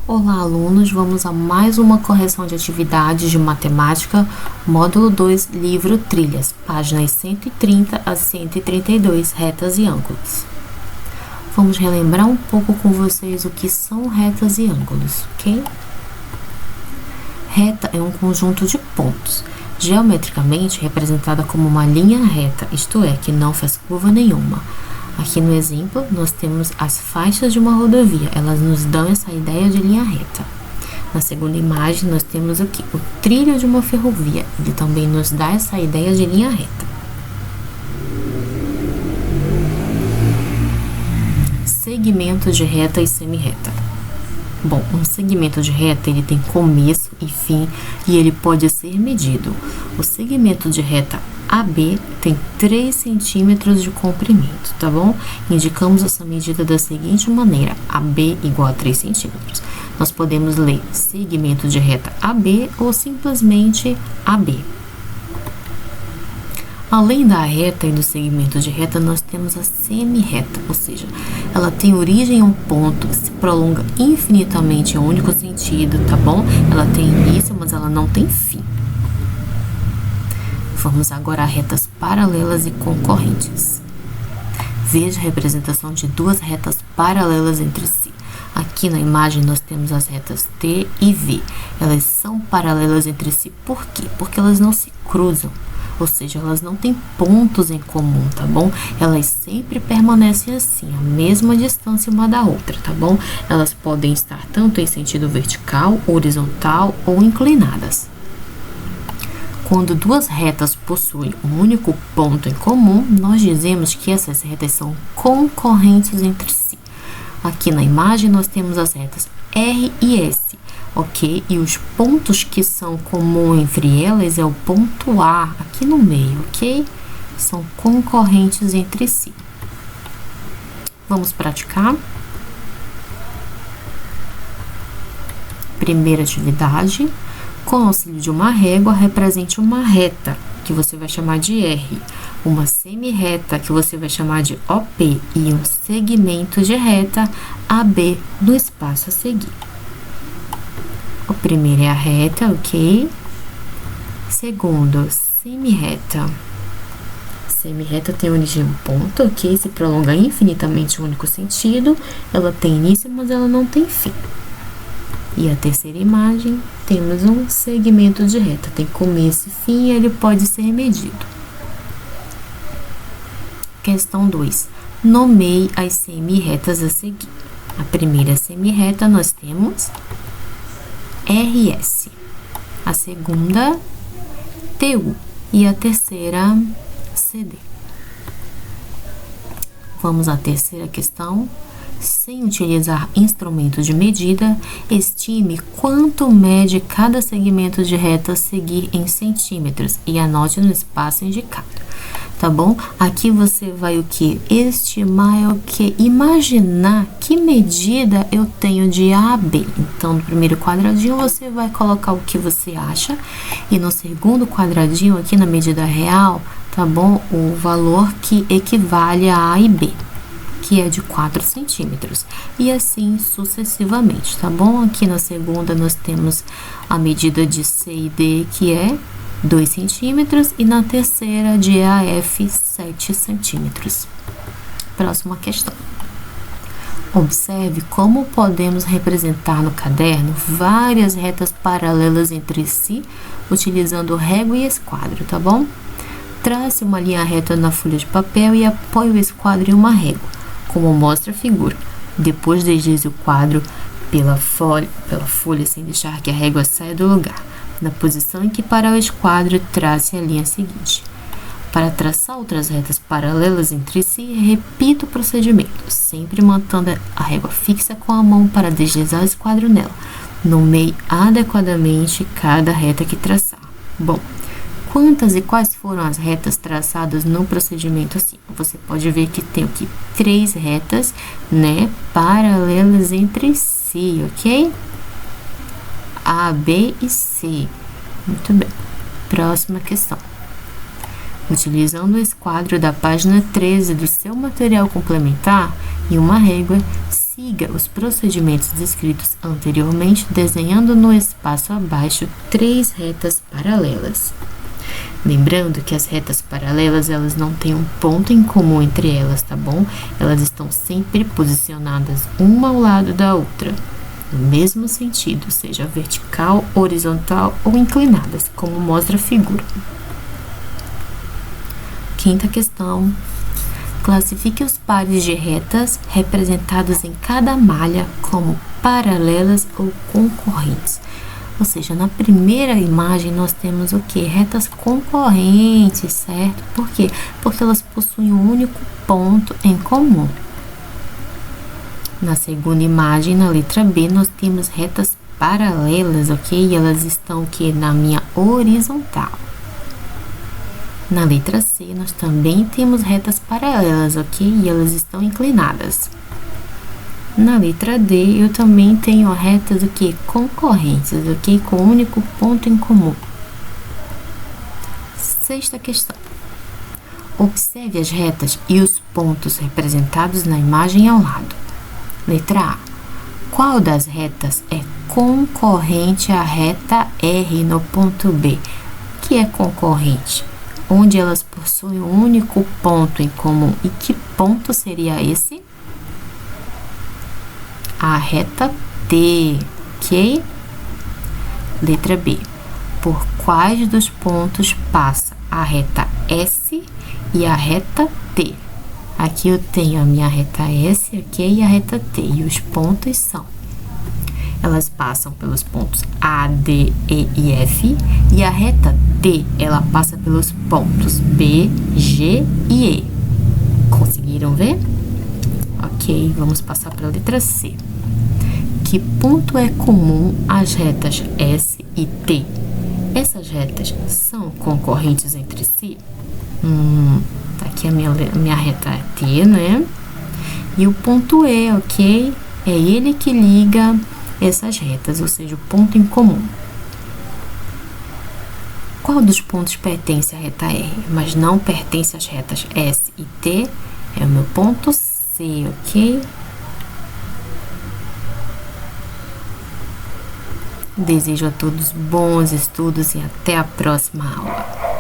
Olá, alunos! Vamos a mais uma correção de atividades de matemática, módulo 2, livro Trilhas, páginas 130 a 132, retas e ângulos. Vamos relembrar um pouco com vocês o que são retas e ângulos, ok? Reta é um conjunto de pontos, geometricamente representada como uma linha reta, isto é, que não faz curva nenhuma. Aqui no exemplo, nós temos as faixas de uma rodovia, elas nos dão essa ideia de linha reta. Na segunda imagem, nós temos aqui o trilho de uma ferrovia, ele também nos dá essa ideia de linha reta. Segmento de reta e semirreta. Bom, um segmento de reta, ele tem começo e fim e ele pode ser medido. O segmento de reta AB tem 3 centímetros de comprimento, tá bom? Indicamos essa medida da seguinte maneira, AB igual a 3 centímetros. Nós podemos ler segmento de reta AB ou simplesmente AB. Além da reta e do segmento de reta, nós temos a semirreta, ou seja, ela tem origem em um ponto que se prolonga infinitamente em um único sentido, tá bom? Ela tem início, mas ela não tem fim. Vamos agora a retas paralelas e concorrentes. Veja a representação de duas retas paralelas entre si. Aqui na imagem nós temos as retas T e V. Elas são paralelas entre si. Por quê? Porque elas não se cruzam. Ou seja, elas não têm pontos em comum, tá bom? Elas sempre permanecem assim, a mesma distância uma da outra, tá bom? Elas podem estar tanto em sentido vertical, horizontal ou inclinadas. Quando duas retas possuem um único ponto em comum, nós dizemos que essas retas são concorrentes entre si. Aqui na imagem nós temos as retas R e S, ok? E os pontos que são comuns entre elas é o ponto A, aqui no meio, ok? São concorrentes entre si. Vamos praticar? Primeira atividade. Com auxílio de uma régua, represente uma reta, que você vai chamar de R, uma semirreta, que você vai chamar de OP, e um segmento de reta, AB, no espaço a seguir. O primeiro é a reta, ok? Segundo, semirreta. Semirreta tem origem em um ponto, ok? Se prolonga infinitamente em um único sentido. Ela tem início, mas ela não tem fim. E a terceira imagem, temos um segmento de reta. Tem começo e fim e ele pode ser medido. Questão 2. Nomeie as semirretas a seguir. A primeira semirreta nós temos RS. A segunda, TU. E a terceira, CD. Vamos à terceira questão. Sem utilizar instrumento de medida, estime quanto mede cada segmento de reta a seguir em centímetros e anote no espaço indicado, tá bom? Aqui você vai o que? Estimar é o que? Imaginar que medida eu tenho de A a B. Então, no primeiro quadradinho você vai colocar o que você acha e no segundo quadradinho, aqui na medida real, tá bom? O valor que equivale a A e B, que é de 4 centímetros, e assim sucessivamente, tá bom? Aqui na segunda nós temos a medida de C e D, que é 2 centímetros, e na terceira de E a F, 7 centímetros. Próxima questão. Observe como podemos representar no caderno várias retas paralelas entre si, utilizando régua e esquadro, tá bom? Trace uma linha reta na folha de papel e apoie o esquadro em uma régua, como mostra a figura. Depois deslize o quadro pela folha sem deixar que a régua saia do lugar. Na posição em que parar o esquadro, trace a linha seguinte. Para traçar outras retas paralelas entre si, repita o procedimento, sempre mantendo a régua fixa com a mão para deslizar o esquadro nela. Nomeie adequadamente cada reta que traçar. Bom, quantas e quais foram as retas traçadas no procedimento assim? Você pode ver que tem aqui 3 retas, né, paralelas entre si, ok? A, B e C. Muito bem. Próxima questão. Utilizando o esquadro da página 13 do seu material complementar e uma régua, Siga os procedimentos descritos anteriormente, desenhando no espaço abaixo 3 retas paralelas. Lembrando que as retas paralelas, elas não têm um ponto em comum entre elas, tá bom? Elas estão sempre posicionadas uma ao lado da outra, no mesmo sentido, seja vertical, horizontal ou inclinadas, como mostra a figura. Quinta questão. Classifique os pares de retas representados em cada malha como paralelas ou concorrentes. Ou seja, na primeira imagem nós temos o que? Retas concorrentes, certo? Por quê? Porque elas possuem um único ponto em comum. Na segunda imagem, na letra B, nós temos retas paralelas, ok? E elas estão o que? Na linha horizontal. Na letra C, nós também temos retas paralelas, ok? E elas estão inclinadas. Na letra D, eu também tenho retas o que? Concorrentes, ok? Com um único ponto em comum. Sexta questão. Observe as retas e os pontos representados na imagem ao lado. Letra A. Qual das retas é concorrente à reta R no ponto B? O que é concorrente? Onde elas possuem um único ponto em comum. E que ponto seria esse? A reta T, ok? Letra B. Por quais dos pontos passa a reta S e a reta T? Aqui eu tenho a minha reta S, ok? E a reta T. E os pontos são... Elas passam pelos pontos A, D, E e F. E a reta T, ela passa pelos pontos B, G e E. Conseguiram ver? Ok, vamos passar para a letra C. Que ponto é comum às retas S e T? Essas retas são concorrentes entre si? Tá aqui a minha reta T, né? E o ponto E, ok? É ele que liga essas retas, ou seja, o ponto em comum. Qual dos pontos pertence à reta R, mas não pertence às retas S e T? É o meu ponto C, ok? Desejo a todos bons estudos e até a próxima aula.